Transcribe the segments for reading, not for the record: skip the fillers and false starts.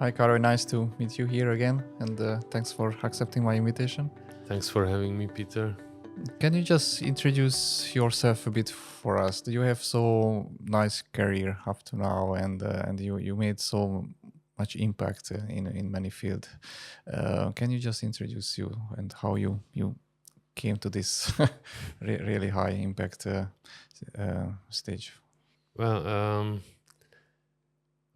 Hi, Karoly. Nice to meet you here again, and thanks for accepting my invitation. Thanks for having me, Peter. Can you just introduce yourself a bit for us? You have so nice career up to now, and you made so much impact in many fields. Can you just introduce you and how you came to this really high impact stage? Well,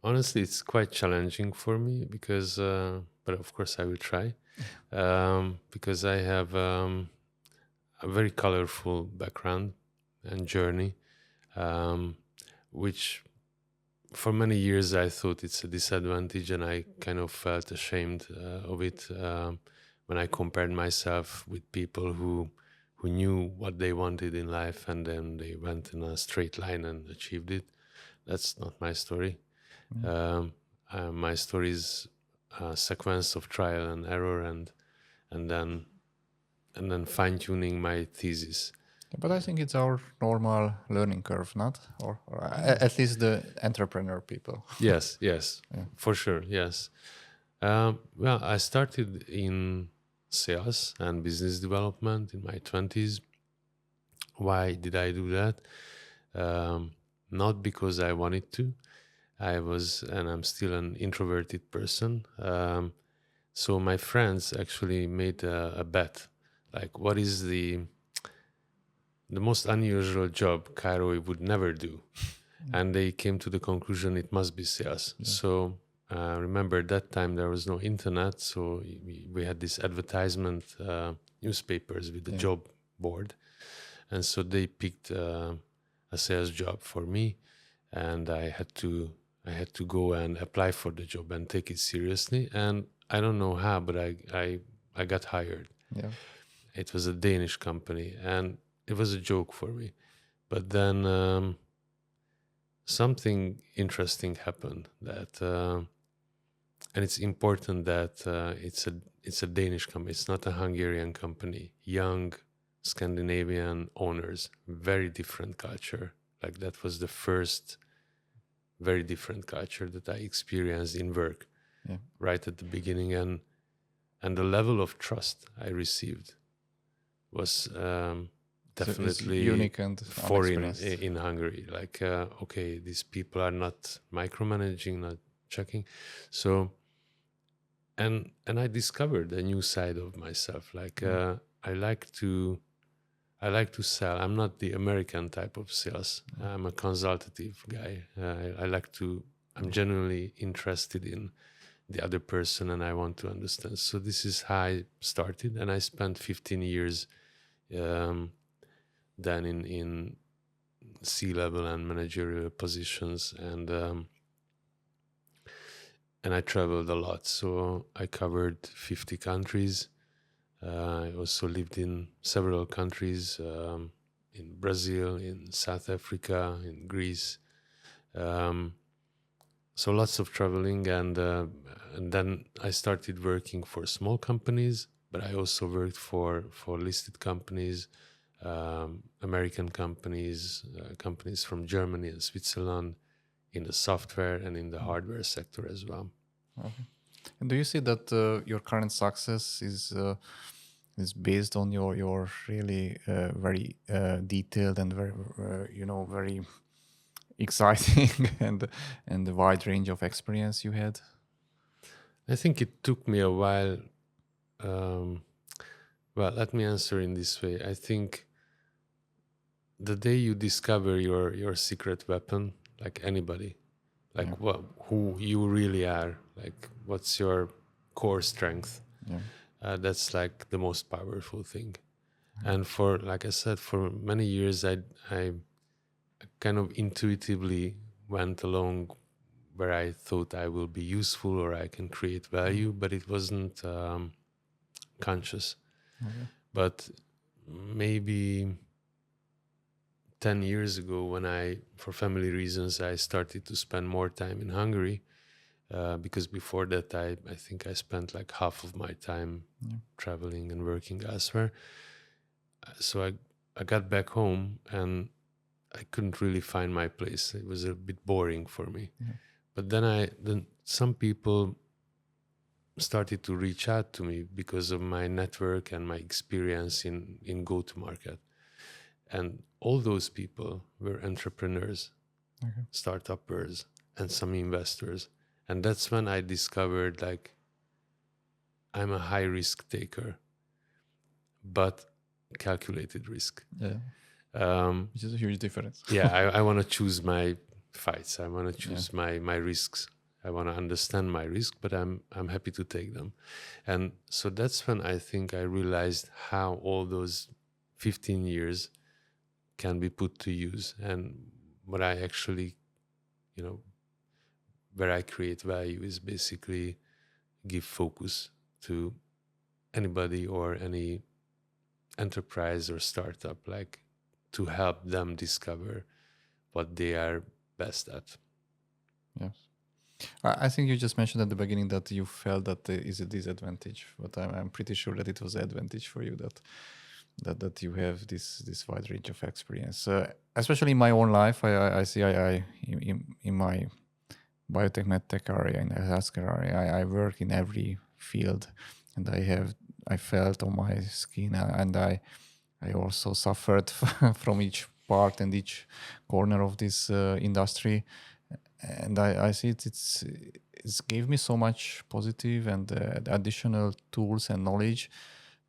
honestly, it's quite challenging for me because, but of course, I will try because I have a very colorful background and journey, which for many years I thought it's a disadvantage, and I kind of felt ashamed of it when I compared myself with people who knew what they wanted in life and then they went in a straight line and achieved it. That's not my story. My story is a sequence of trial and error, and then fine tuning my thesis. But I think it's our normal learning curve, not? Or at least the entrepreneur people. Yes, yeah. For sure, yes. Well, I started in sales and business development in my 20s. Why did I do that? Not because I wanted to. I was, and I'm still an introverted person. So my friends actually made a bet, like what is the most unusual job Karoly would never do, and they came to the conclusion it must be sales. Yeah. So remember that time there was no internet, so we had this advertisement newspapers with the job board, and so they picked a sales job for me, and I had to go and apply for the job and take it seriously. And I don't know how, but I got hired. Yeah. It was a Danish company, and it was a joke for me. But then something interesting happened that, and it's important that it's a Danish company. It's not a Hungarian company. Young Scandinavian owners, very different culture. Like that was the first very different culture that I experienced in work right at the beginning, and the level of trust I received was definitely unique and foreign in Hungary. Like, okay, these people are not micromanaging, not checking. So, and I discovered a new side of myself. Like, I like to sell. I'm not the American type of sales. I'm a consultative guy. I'm genuinely interested in the other person, and I want to understand. So this is how I started, and I spent 15 years then in C-level and managerial positions, and I traveled a lot. So I covered 50 countries. I also lived in several countries, in Brazil, in South Africa, in Greece. So lots of traveling, and then I started working for small companies, but I also worked for listed companies, American companies, companies from Germany and Switzerland, in the software and in the hardware sector as well. Okay. And do you see that your current success is based on your really very detailed and very very exciting and the wide range of experience you had? I think it took me a while. Well, let me answer in this way. I think the day you discover your secret weapon, like anybody, like who you really are, like what's your core strength, that's like the most powerful thing. And for, like I said, for many years I kind of intuitively went along where I thought I will be useful or I can create value, but it wasn't conscious. But maybe 10 years ago, when for family reasons, I started to spend more time in Hungary, because before that, I think I spent like half of my time traveling and working elsewhere. So I got back home and I couldn't really find my place. It was a bit boring for me. But then some people started to reach out to me because of my network and my experience in go-to-market. And all those people were entrepreneurs, startuppers, and some investors. And that's when I discovered, like, I'm a high risk taker, but calculated risk. Which is a huge difference. I want to choose my fights. I want to choose my risks. I want to understand my risk, but I'm happy to take them. And so that's when I think I realized how all those 15 years can be put to use, and what I actually, where I create value is basically give focus to anybody or any enterprise or startup, like to help them discover what they are best at. Yes. I think you just mentioned at the beginning that you felt that there is a disadvantage, but I'm pretty sure that it was an advantage for you that you have this wide range of experience. Especially in my own life, I see in my biotech, medtech area, in the healthcare area, I work in every field, and I felt on my skin, and I also suffered from each part and each corner of this industry. And I see it's gave me so much positive and additional tools and knowledge,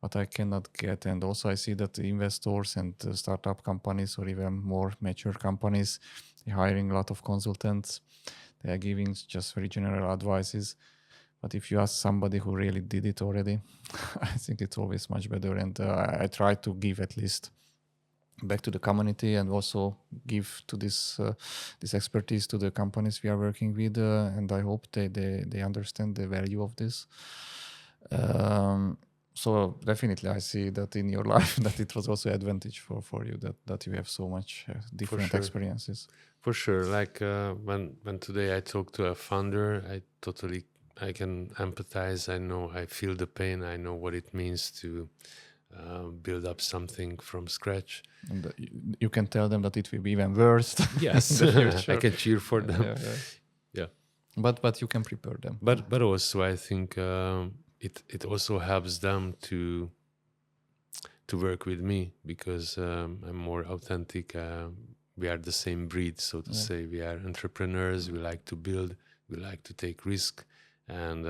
but I cannot get. And also I see that the investors and startup companies or even more mature companies, they're hiring a lot of consultants. They are giving just very general advices. But if you ask somebody who really did it already, I think it's always much better. And I try to give at least back to the community and also give to this expertise to the companies we are working with. And I hope they understand the value of this. So definitely I see that in your life that it was also an advantage for you that you have so much different experiences. For sure. Like when today I talk to a founder, I can empathize. I feel the pain. I know what it means to build up something from scratch. And you can tell them that it will be even worse. Yes, I can cheer for them. Yeah. But you can prepare them. But also I think it also helps them to work with me because I'm more authentic. We are the same breed, so to say. We are entrepreneurs. We like to build. We like to take risk, and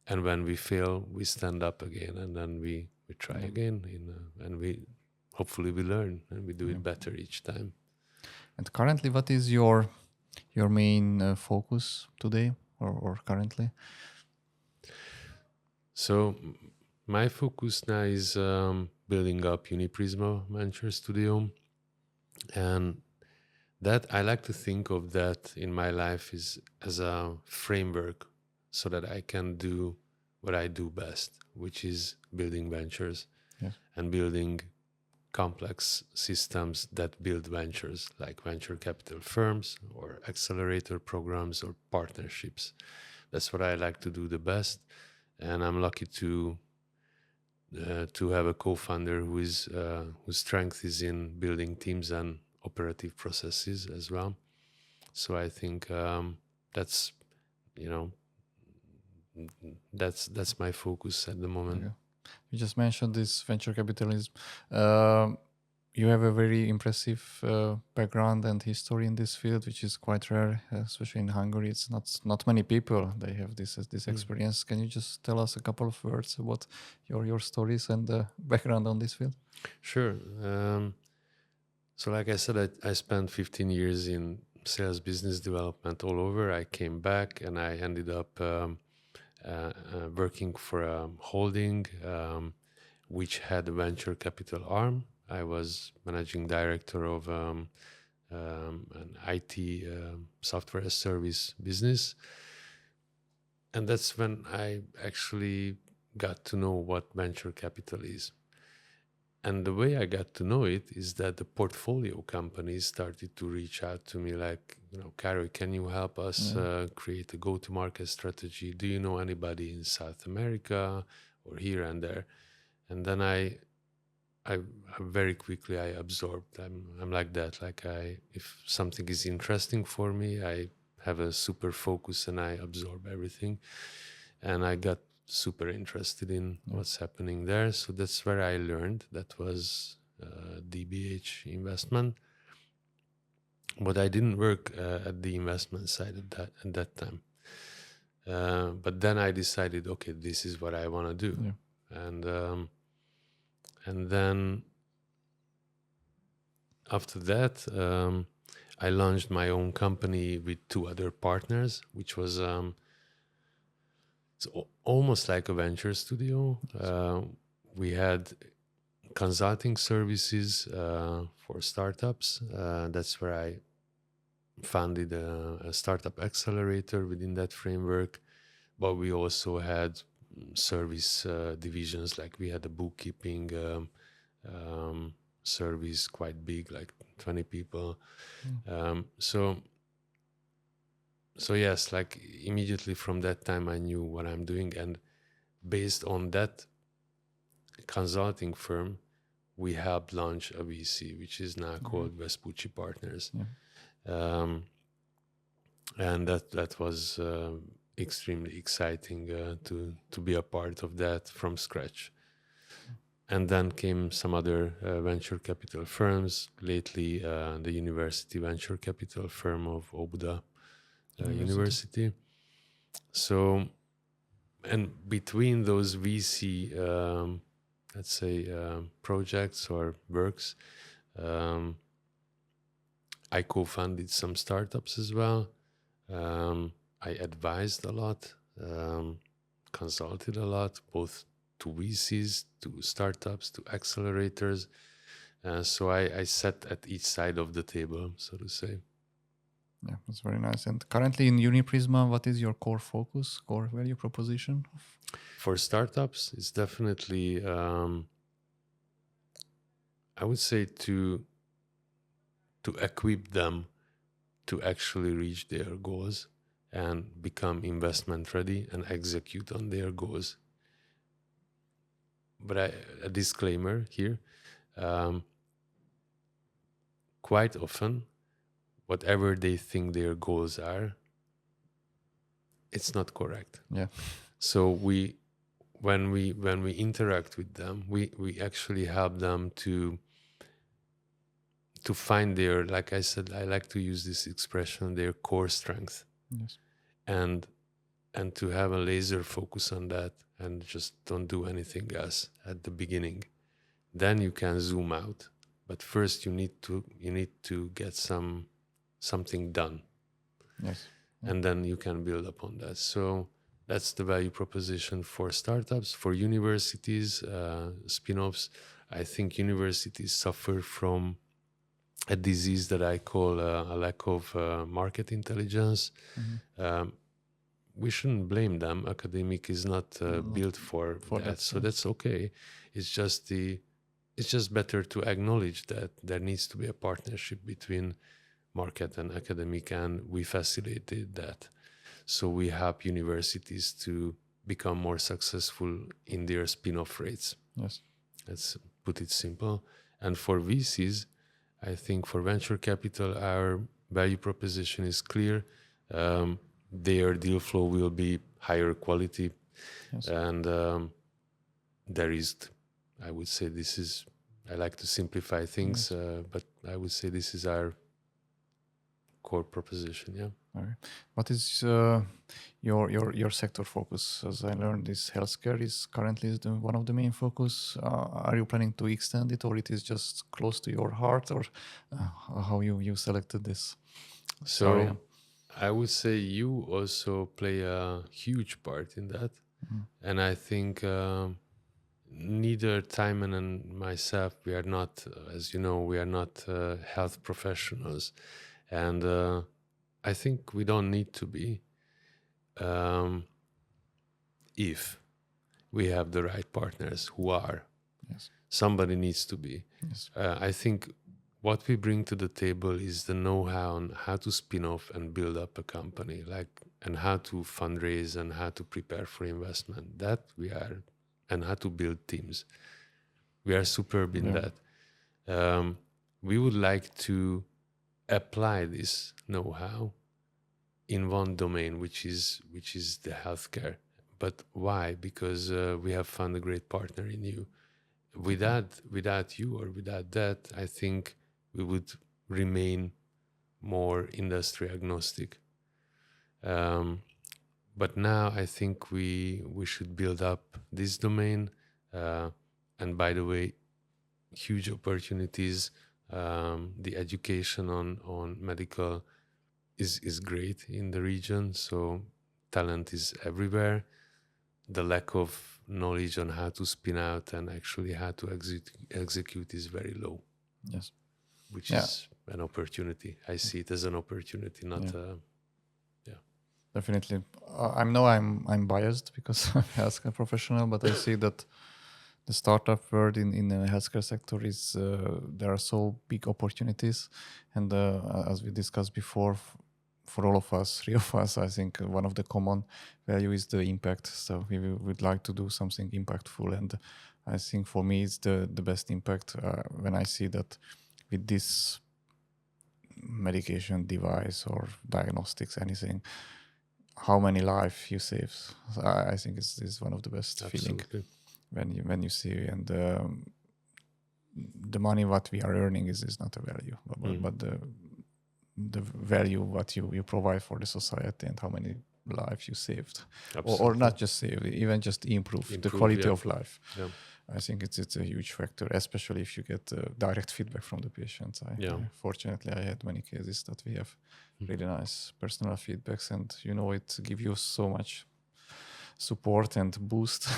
when we fail, we stand up again, and then we try again, and we hopefully we learn and we do it better each time. And currently, what is your main focus today or currently? So my focus now is building up Prisma Venture Studio, and that I like to think of that in my life is as a framework so that I can do what I do best, which is building ventures and building complex systems that build ventures, like venture capital firms or accelerator programs or partnerships. That's what I like to do the best. And I'm lucky to have a co-founder whose strength is in building teams and operative processes as well. So I think that's my focus at the moment. Okay. You just mentioned this venture capitalism. You have a very impressive background and history in this field, which is quite rare, especially in Hungary. It's not many people they have this experience. Can you just tell us a couple of words about your stories and background on this field? Sure. So like I said, I spent 15 years in sales business development all over. I came back and I ended up working for a holding which had a venture capital arm. I was managing director of an IT software as service business. And that's when I actually got to know what venture capital is. And the way I got to know it is that the portfolio companies started to reach out to me like, Karoly, can you help us create a go-to-market strategy? Do you know anybody in South America or here and there? And then I very quickly I absorbed. I'm like that. Like if something is interesting for me, I have a super focus and I absorb everything. and I got super interested in what's happening there. So that's where I learned. That was DBH investment. But I didn't work at the investment side at that time. But then I decided, okay, this is what I want to do. Yeah. And then after that, I launched my own company with 2 other partners, which was almost like a venture studio. We had consulting services for startups. That's where I founded a startup accelerator within that framework. But we also had service divisions, like we had a bookkeeping service, quite big, like 20 people. So yes, like immediately from that time I knew what I'm doing, and based on that consulting firm, we helped launch a VC, which is now called Vespucci Partners. And that was extremely exciting to be a part of that from scratch. And then came some other venture capital firms. Lately, the university venture capital firm of Óbuda University. So, and between those VC, let's say, projects or works, I co-funded some startups as well. I advised a lot, consulted a lot, both to VCs, to startups, to accelerators. So I sat at each side of the table, so to say. Yeah, that's very nice. And currently in Prisma, what is your core focus, core value proposition? For startups, it's definitely, I would say, to equip them to actually reach their goals and become investment ready and execute on their goals. But a disclaimer here, quite often, whatever they think their goals are, it's not correct. Yeah. So when we interact with them, we actually help them to find their, like I said, I like to use this expression, their core strength. Yes. And to have a laser focus on that and just don't do anything else at the beginning. Then you can zoom out. But first you need to get something done. Yes. Yeah. And then you can build upon that. So that's the value proposition for startups. For universities, spin-offs, I think universities suffer from a disease that I call a lack of market intelligence. We shouldn't blame them. Academic is not built for that, so that's okay. It's just better to acknowledge that there needs to be a partnership between market and academic, and we facilitated that. So we help universities to become more successful in their spin-off rates. Yes. Let's put it simple. And for VCs, I think for venture capital, our value proposition is clear. Their deal flow will be higher quality. Yes. And there is, I would say I like to simplify things, but I would say this is our core proposition, yeah. All right. What is your sector focus? As I learned, this healthcare is currently one of the main focus. Are you planning to extend it, or it is just close to your heart, or how you selected this? So Sorry. I would say you also play a huge part in that. And I think neither Timon and myself, we are not, as you know, we are not health professionals. And I think we don't need to be if we have the right partners who are. Yes. Somebody needs to be. Yes. I think what we bring to the table is the know-how on how to spin off and build up a company, and how to fundraise and how to prepare for investment. That we are, and how to build teams. We are superb in that. We would like to apply this know-how in one domain, which is the healthcare. But why? Because we have found a great partner in you. Without you or without that, I think we would remain more industry agnostic. But now I think we should build up this domain. And by the way, huge opportunities. The education on medical is great in the region, so talent is everywhere. The lack of knowledge on how to spin out and actually how to execute is very low. Yes. Which is an opportunity. I see it as an opportunity, not Definitely. I'm biased because I'm a healthcare professional, but I see that the startup world in the healthcare sector is there are so big opportunities, and as we discussed before, for all of us, three of us, I think one of the common value is the impact. So we would like to do something impactful, and I think for me it's the best impact when I see that with this medication device or diagnostics, anything, how many lives you save. So I think it's one of the best feeling when you see, and the money what we are earning is not a value, but the value what you provide for the society and how many lives you saved, or not just saved, even just improve the quality of life. Yeah. I think it's a huge factor, especially if you get direct feedback from the patients. Fortunately, I had many cases that we have really nice personal feedbacks, and it gives you so much support and boost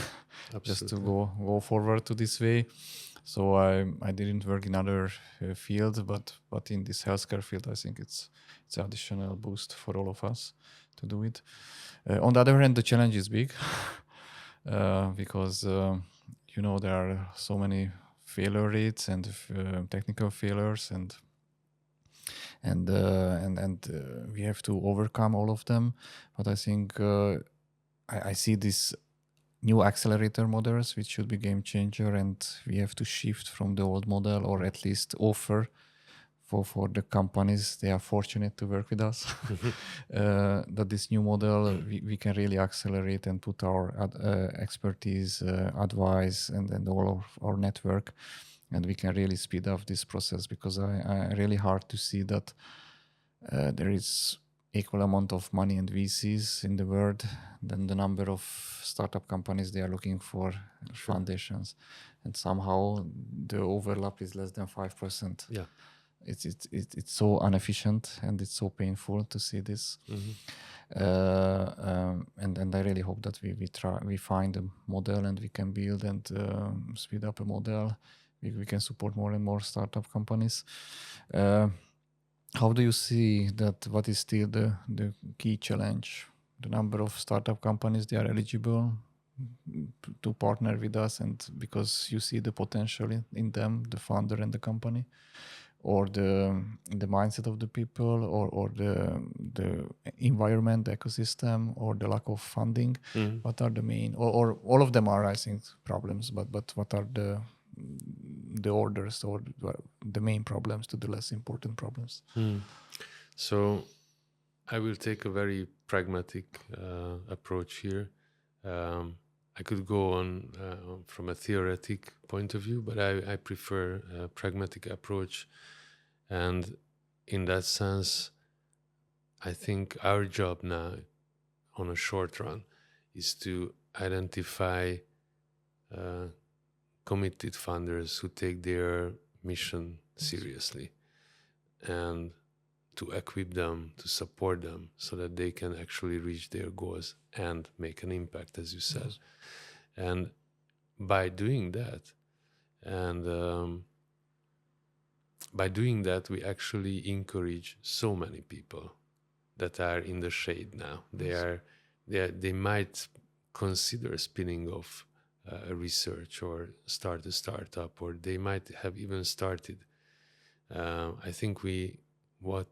just to go forward to this way. So I didn't work in other fields, but in this healthcare field, I think it's an additional boost for all of us to do it. On the other hand, the challenge is big because there are so many failure rates and technical failures, and we have to overcome all of them. But I think I see these new accelerator models, which should be game changer, and we have to shift from the old model, or at least offer for the companies, they are fortunate to work with us, that this new model, we can really accelerate and put our expertise, advice, and all of our network, and we can really speed up this process, because I really hard to see that there is equal amount of money and VCs in the world than the number of startup companies they are looking for foundations, and somehow the overlap is less than 5%. Yeah. It's so inefficient, and it's so painful to see this. And I really hope that we find a model, and we can build and speed up a model. We can support more and more startup companies. How do you see that? What is still the key challenge? The number of startup companies they are eligible to partner with us, and because you see the potential in them, the founder and the company, or the mindset of the people, or the environment, the ecosystem, or the lack of funding. What are the main, or all of them are, I think, problems, but what are the orders, or the main problems to the less important problems? So I will take a very pragmatic approach here. I could go on from a theoretic point of view, but I prefer a pragmatic approach. And in that sense, I think our job now on a short run is to identify committed funders who take their mission seriously, and to equip them, to support them, so that they can actually reach their goals and make an impact, as you said. Yes. And by doing that, we actually encourage so many people that are in the shade now. They might consider spinning off a research or start a startup, or they might have even started. I think what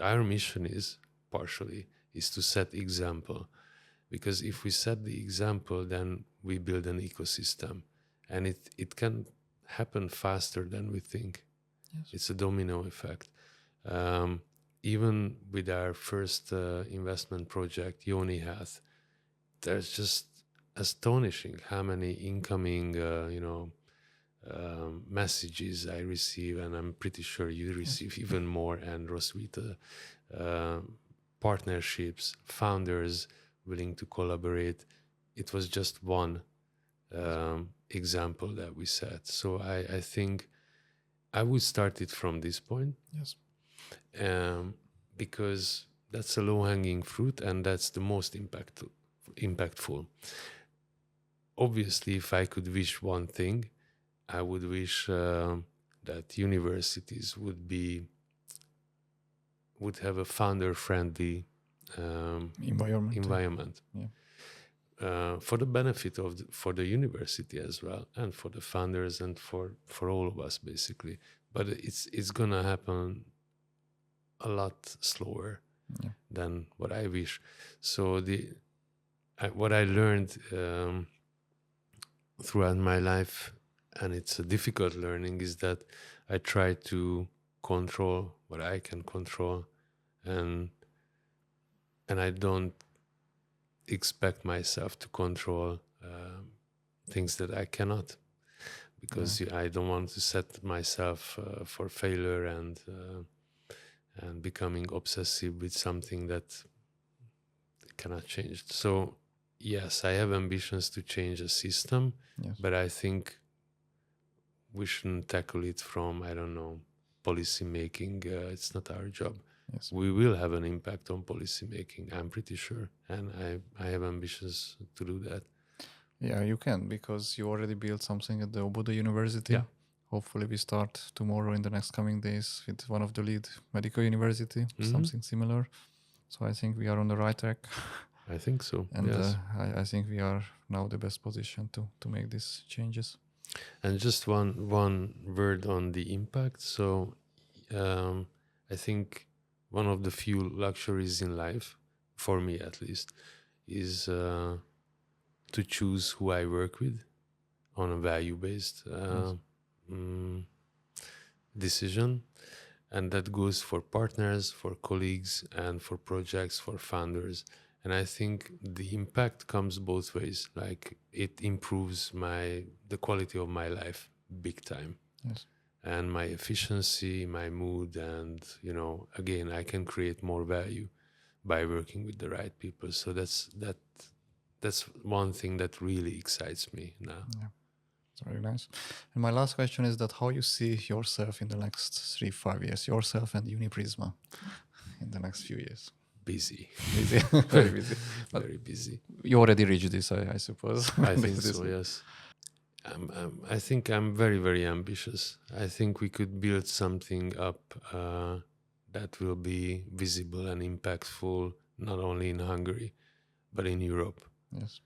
our mission is, partially, is to set example. Because if we set the example, then we build an ecosystem, and it can happen faster than we think. Yes. It's a domino effect. Even with our first investment project, Yoni Health, there's just astonishing how many incoming, messages I receive, and I'm pretty sure you receive even more, and Roswitha, partnerships, founders willing to collaborate. It was just one example that we set. So I think I would start it from this point. Yes. Because that's a low-hanging fruit, and that's the most impactful. Obviously, if I could wish one thing, I would wish that universities would have a founder-friendly environment. Yeah. For the benefit for the university as well, and for the founders, and for all of us, basically. But it's gonna happen a lot slower than what I wish. So what I learned throughout my life, and it's a difficult learning, is that I try to control what I can control, and I don't expect myself to control things that I cannot, because I don't want to set myself for failure and becoming obsessive with something that cannot change. So yes, I have ambitions to change a system, but I think we shouldn't tackle it from, I don't know, policy making. It's not our job. Yes. We will have an impact on policy making, I'm pretty sure, and I have ambitions to do that. Yeah, you can, because you already built something at the Obodo University. Yeah. Hopefully we start tomorrow, in the next coming days, with one of the lead medical university, something similar. So I think we are on the right track. I think so. And yes. I think we are now the best position to make these changes. And just one word on the impact. So I think one of the few luxuries in life, for me at least, is to choose who I work with on a value-based decision. And that goes for partners, for colleagues, and for projects, for founders. And I think the impact comes both ways. Like, it improves the quality of my life big time. Yes. And my efficiency, my mood, and, again, I can create more value by working with the right people. So that's one thing that really excites me now. Yeah, it's very nice. And my last question is that how you see yourself in the next 3-5 years, yourself and Prisma in the next few years? Busy. Very busy. Very busy. You already reached this, I suppose. I think so, yes. I think I'm very, very ambitious. I think we could build something up that will be visible and impactful, not only in Hungary, but in Europe. Yes.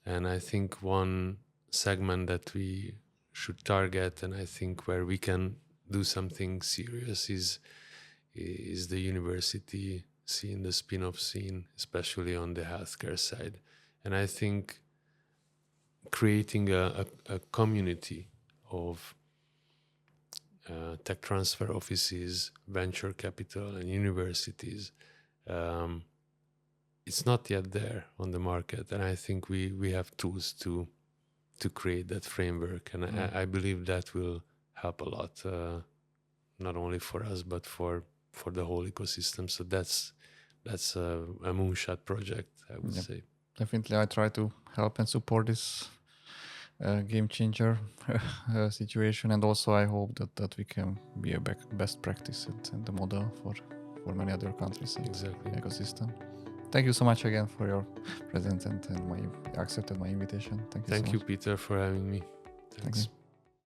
And I think one segment that we should target, and I think where we can do something serious, is the university scene, the spin-off scene, especially on the healthcare side. And I think creating a community of tech transfer offices, venture capital, and universities, it's not yet there on the market. And I think we have tools to create that framework. And I believe that will help a lot, not only for us, but for the whole ecosystem. So that's a moonshot project, I would say. Definitely, I try to help and support this game changer situation, and also I hope that we can be a best practice and the model for many other countries in the ecosystem. Thank you so much again for your presence and accepted my invitation. Thank you. Thank you, Peter, for having me. Thanks. Thank you.